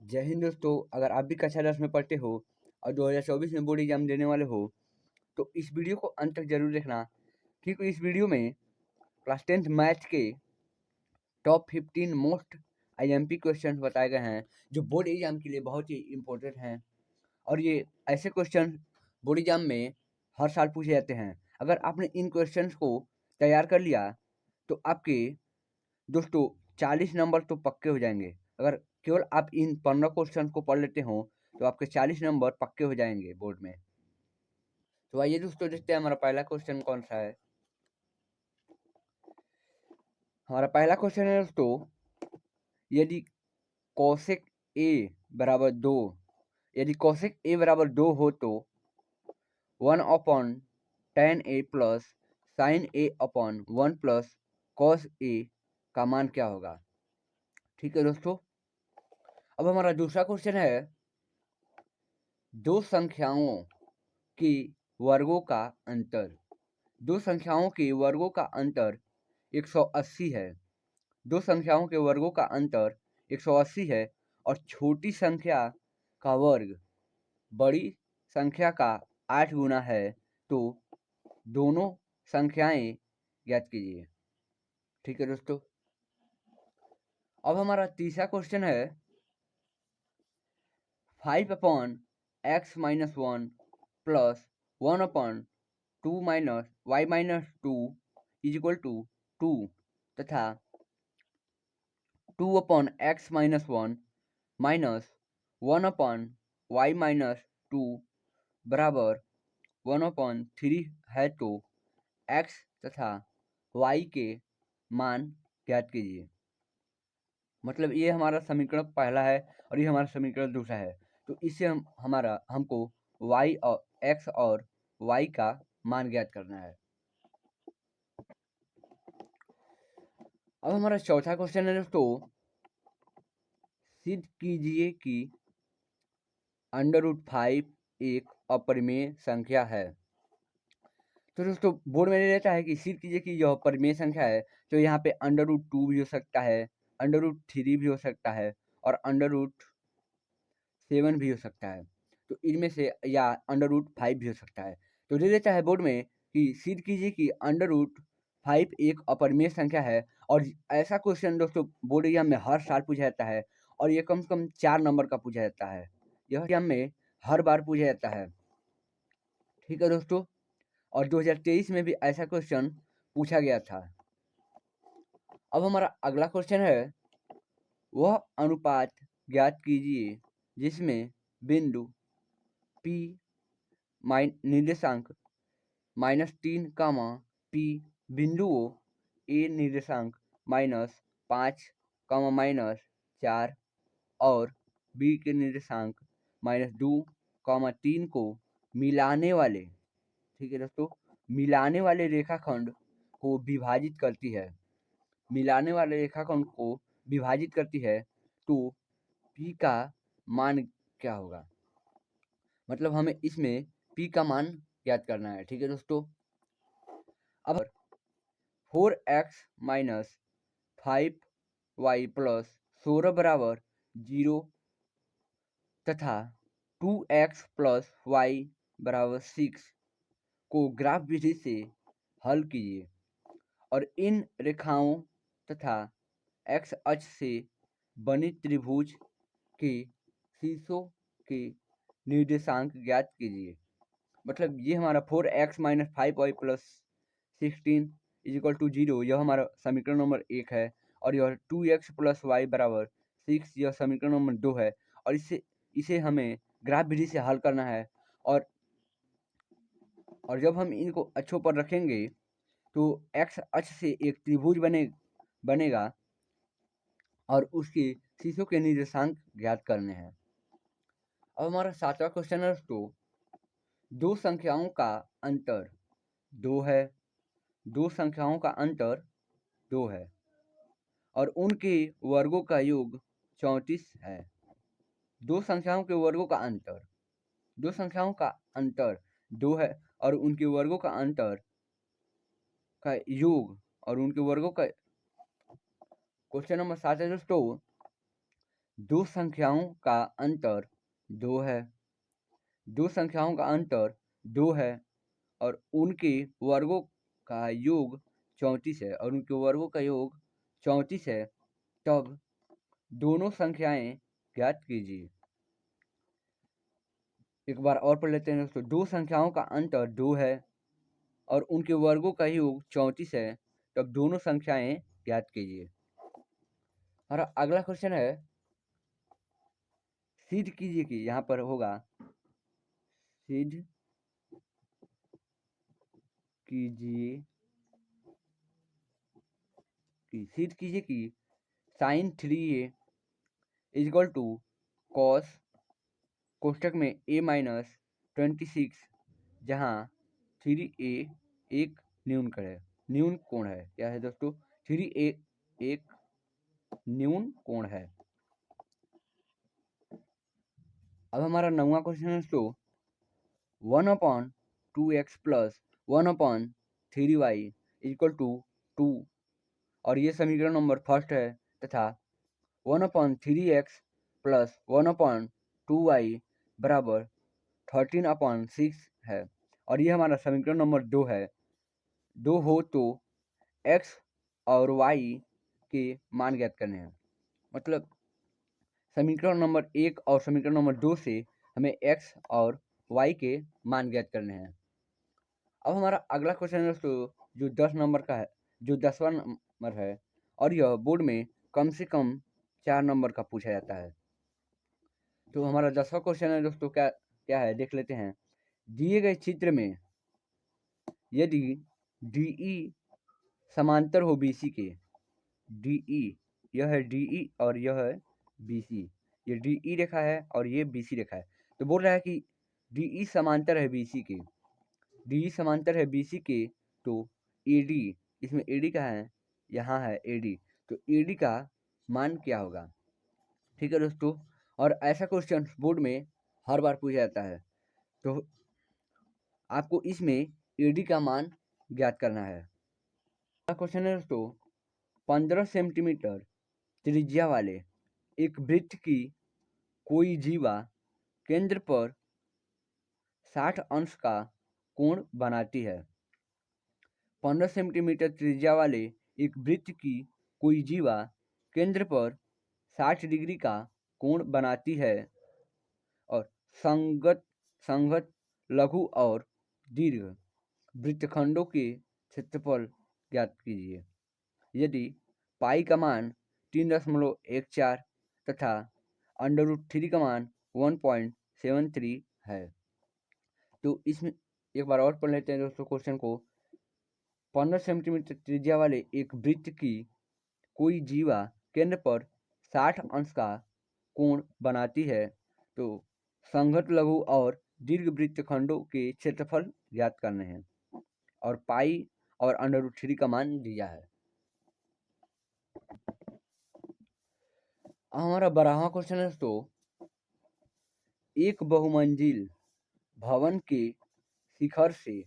जय हिंद दोस्तों। अगर आप भी कक्षा 10 में पढ़ते हो और 2024 में बोर्ड एग्जाम देने वाले हो तो इस वीडियो को अंत तक जरूर देखना, क्योंकि इस वीडियो में क्लास 10th मैथ के टॉप 15 मोस्ट आईएमपी क्वेश्चन बताए गए हैं जो बोर्ड एग्जाम के लिए बहुत ही इम्पोर्टेंट हैं। और ये ऐसे क्वेश्चन बोर्ड एग्जाम में हर साल पूछे जाते हैं। अगर आपने इन क्वेश्चंस को तैयार कर लिया तो आपके दोस्तों 40 नंबर तो पक्के हो जाएंगे। अगर केवल आप इन 15 क्वेश्चन को पढ़ लेते हो तो आपके 40 नंबर पक्के हो जाएंगे बोर्ड में। तो आइए दोस्तों देखते हैं हमारा पहला क्वेश्चन कौन सा है। हमारा पहला क्वेश्चन है दोस्तों, यदि कौशिक ए बराबर 2 यदि कौशिक ए बराबर 2 हो तो 1/tan a plus sine A upon 1 plus cos A का मान क्या होगा। ठीक है दोस्तों, अब हमारा दूसरा क्वेश्चन है, दो संख्याओं के वर्गों का अंतर। दो संख्याओं के वर्गों का अंतर 180 है। दो संख्याओं के वर्गों का अंतर 180 है और छोटी संख्या का वर्ग बड़ी संख्या का 8 गुना है, तो दोनों संख्याएं ज्ञात कीजिए। ठीक है दोस्तों, अब हमारा तीसरा क्वेश्चन है, 5/x-1 plus 1/2 minus y-2 is equal to 2 तथा 2/x-1 माइनस 1/y-2 बराबर 1/3 है, तो x तथा y के मान ज्ञात कीजिए। मतलब ये हमारा समीकरण पहला है और ये हमारा समीकरण दूसरा है। तो इससे हमको y और x और y का मान ज्ञात करना है। अब हमारा चौथा क्वेश्चन है दोस्तों, सिद्ध कीजिए कि √5 एक अपरिमेय संख्या है। तो दोस्तों बोर्ड में रहता है कि सिद्ध कीजिए कि यह परिमेय संख्या है। तो यहाँ पे √2 भी हो सकता है, √3 भी हो सकता है और √7 भी हो सकता है। तो इनमें से या √5 भी हो सकता है। तो दे देता है बोर्ड में कि सिद्ध कीजिए कि √5 एक अपरिमेय संख्या है। और ऐसा क्वेश्चन दोस्तों बोर्ड एग्जाम में हर साल पूछा जाता है और ये कम से कम 4 नंबर का पूछा जाता है। यह एग्जाम में हर बार पूछा जाता है। ठीक है दोस्तों, और 2023 में भी ऐसा क्वेश्चन पूछा गया था। अब हमारा अगला क्वेश्चन है, वह अनुपात ज्ञात कीजिए जिसमें बिंदु P निर्देशांक -3, P बिंदुओं A निर्देशांक -5, -4 और B के निर्देशांक -2, 3 को मिलाने वाले, ठीक है दोस्तों, मिलाने वाले रेखाखंड को विभाजित करती है। मिलाने वाले रेखाखंड को विभाजित करती है तो P का मान क्या होगा। मतलब हमें इसमें P का मान ज्ञात करना है। ठीक है दोस्तों, अब 4x माइनस 5y प्लस 16 बराबर 0 तथा 2x प्लस y बराबर 6 को ग्राफ विधि से हल कीजिए और इन रेखाओं तथा x अक्ष से बनी त्रिभुज के शीर्षों के निर्देशांक ज्ञात कीजिए। मतलब ये हमारा 4x minus 5y plus 16 is equal to 0, यह हमारा समीकरण नंबर 1 है। और यह 2x प्लस वाई बराबर 6, यह समीकरण नंबर 2 है। और इसे हमें ग्राफ विधि से हल करना है। और जब हम इनको अक्षों पर रखेंगे तो x अक्ष से एक त्रिभुज बनेगा और उसके शीर्षों के निर्देशांक ज्ञात करने हैं। अब हमारा 7वां क्वेश्चन है दोस्तों, दो संख्याओं का अंतर 2 है। दो संख्याओं का अंतर 2 है और उनके वर्गों का योग 34 है। दो संख्याओं के वर्गों का अंतर, दो संख्याओं का अंतर 2 है और उनके वर्गों का अंतर का योग और उनके वर्गों का। क्वेश्चन नंबर 7 है दोस्तों, दो संख्याओं का अंतर 2 है, दो संख्याओं का अंतर 2 है और उनके वर्गों का योग 34 है और उनके वर्गों का योग 34 है, तब दोनों संख्याएं ज्ञात कीजिए। एक बार और पढ़ लेते हैं दोस्तों। दो संख्याओं का अंतर 2 है और उनके वर्गों का योग 34 है, तब दोनों संख्याएं ज्ञात कीजिए। और अगला क्वेश्चन है, सिद्ध कीजिए कि यहाँ पर होगा सिद्ध कीजिए कि sine 3a is equal to cos कोष्टक में a माइनस 26, जहाँ 3a एक न्यून कोण है। क्या है दोस्तों? 3a एक न्यून कोण है। अब हमारा 9वां क्वेश्चन है दोस्तों, 1/2x plus 1/3y equal to 2 और ये समीकरण नंबर फर्स्ट है, तथा 1/3x प्लस 1/2y बराबर 13/6 है और ये हमारा समीकरण नंबर 2 है। 2 हो तो x और y के मान ज्ञात करने हैं। मतलब समीकरण नंबर 1 और समीकरण नंबर 2 से हमें x और y के मान ज्ञात करने हैं। अब हमारा अगला क्वेश्चन है दोस्तों, जो 10 नंबर का है, जो 10वां नंबर है और यह बोर्ड में कम से कम 4 नंबर का पूछा जाता है। तो हमारा 10वां क्वेश्चन है दोस्तों, क्या है देख लेते हैं। दिए गए चित्र में यदि DE समांतर हो BC के, DE यह है DE और यह है BC, ये DE रेखा है और ये BC रेखा है। तो बोल रहा है कि DE समांतर है BC के, DE समांतर है BC के, तो AD, इसमें AD का है, यहाँ है AD, तो AD का मान क्या होगा? ठीक है दोस्तों, और ऐसा क्वेश्चन बोर्ड में हर बार पूछा जाता है, तो आपको इसमें AD का मान ज्ञात करना है। क्वेश्चन है दोस्तों, 15 सेंटीमीटर त्रिज्या वाले एक वृत्त की कोई जीवा केंद्र पर 60 अंश का कोण बनाती है। 15 सेंटीमीटर त्रिज्या वाले एक वृत्त की कोई जीवा केंद्र पर 60 डिग्री का कोण बनाती है और संगत लघु और दीर्घ वृत्तखंडों के क्षेत्रफल ज्ञात कीजिए। यदि पाई का मान 3.14 तथा √3 का मान 1.73 है। तो इसमें एक बार और पढ़ लेते हैं दोस्तों क्वेश्चन को। 15 सेंटीमीटर त्रिज्या वाले एक वृत्त की कोई जीवा केंद्र पर 60 अंश का कोण बनाती है, तो संगत लघु और दीर्घ वृत्तखंडों के क्षेत्रफल ज्ञात करने हैं और पाई और √3 का मान दिया है। हमारा 12वां क्वेश्चन है दोस्तों, एक बहुमंजिल भवन के शिखर से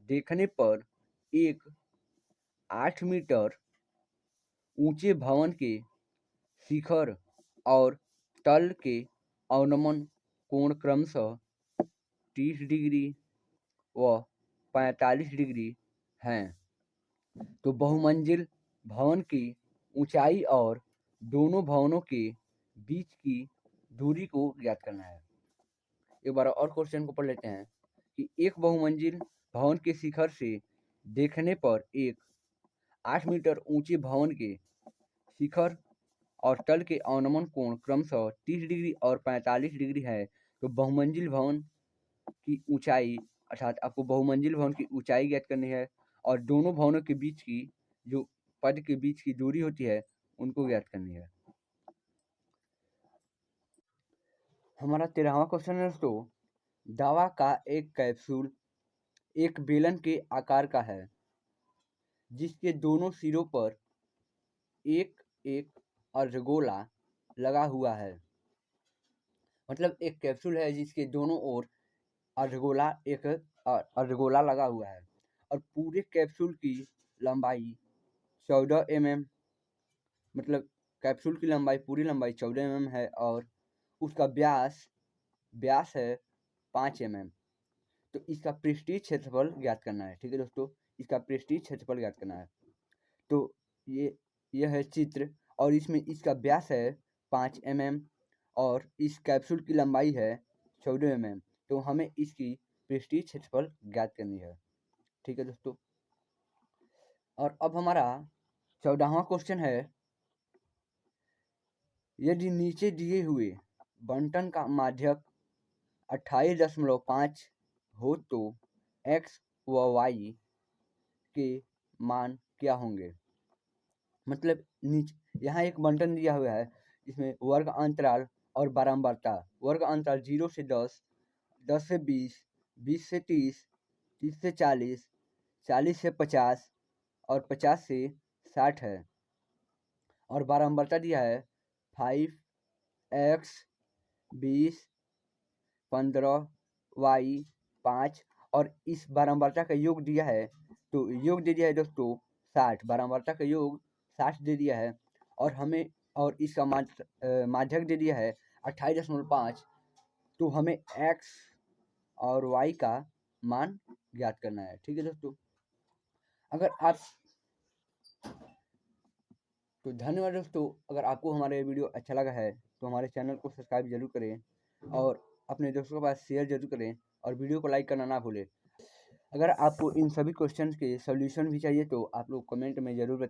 देखने पर एक 8 मीटर ऊंचे भवन के शिखर और तल के अवनमन कोण क्रमशः 30 डिग्री व 45 डिग्री हैं। तो बहुमंजिल भवन की ऊंचाई और दोनों भवनों के बीच की दूरी को ज्ञात करना है। एक बार और क्वेश्चन को पढ़ लेते हैं कि एक बहुमंजिल भवन के शिखर से देखने पर एक 8 मीटर ऊंचे भवन के शिखर और तल के अवनमन कोण क्रमशः 30 डिग्री और 45 डिग्री है। तो बहुमंजिल भवन की ऊंचाई, अर्थात आपको बहुमंजिल भवन की ऊंचाई ज्ञात करनी है और दोनों भवनों के बीच की जो पद के बीच की दूरी होती है उनको ज्ञात करनी है। हमारा 13वां क्वेश्चन है दोस्तों, दवा का एक कैप्सूल एक बेलन के आकार का है जिसके दोनों सिरों पर एक एक अर्धगोला लगा हुआ है। मतलब एक कैप्सूल है जिसके दोनों ओर एक अर्धगोला लगा हुआ है और पूरे कैप्सूल की लंबाई 14 mm, मतलब कैप्सूल की लंबाई पूरी लंबाई 14 mm है और उसका व्यास है 5 mm। तो इसका पृष्ठीय क्षेत्रफल ज्ञात करना है। ठीक है दोस्तों, इसका पृष्ठीय क्षेत्रफल ज्ञात करना है। तो यह है चित्र और इसमें इसका व्यास है 5 mm और इस कैप्सूल की लंबाई है 14 mm। तो हमें इसकी पृष्ठीय क्षेत्रफल ज्ञात करनी है। ठीक है दोस्तों, और अब हमारा 14वां क्वेश्चन है, यदि नीचे दिए हुए बंटन का माध्यक 28.5 हो तो x व y के मान क्या होंगे। मतलब यहाँ एक बंटन दिया हुआ है, इसमें वर्ग अंतराल और बारंबारता। वर्ग अंतराल 0 से 10, 10 से 20, 20 से 30, 30 से 40, 40 से 50 और 50 से 60 है। और बारंबारता दिया है 5x 20, 15 y 5 और इस बारंबारता का योग दिया है, तो योग दे दिया है दोस्तों 60। बारंबारता का योग 60 दे दिया है और हमें और इसका माध्यक दे दिया है 28.5। तो हमें x और y का मान ज्ञात करना है। ठीक है दोस्तों, तो धन्यवाद दोस्तों। अगर आपको हमारा ये वीडियो अच्छा लगा है तो हमारे चैनल को सब्सक्राइब जरूर करें और अपने दोस्तों के पास शेयर जरूर करें और वीडियो को लाइक करना ना भूलें। अगर आपको इन सभी क्वेश्चंस के सॉल्यूशन भी चाहिए तो आप लोग कमेंट में ज़रूर बताएं।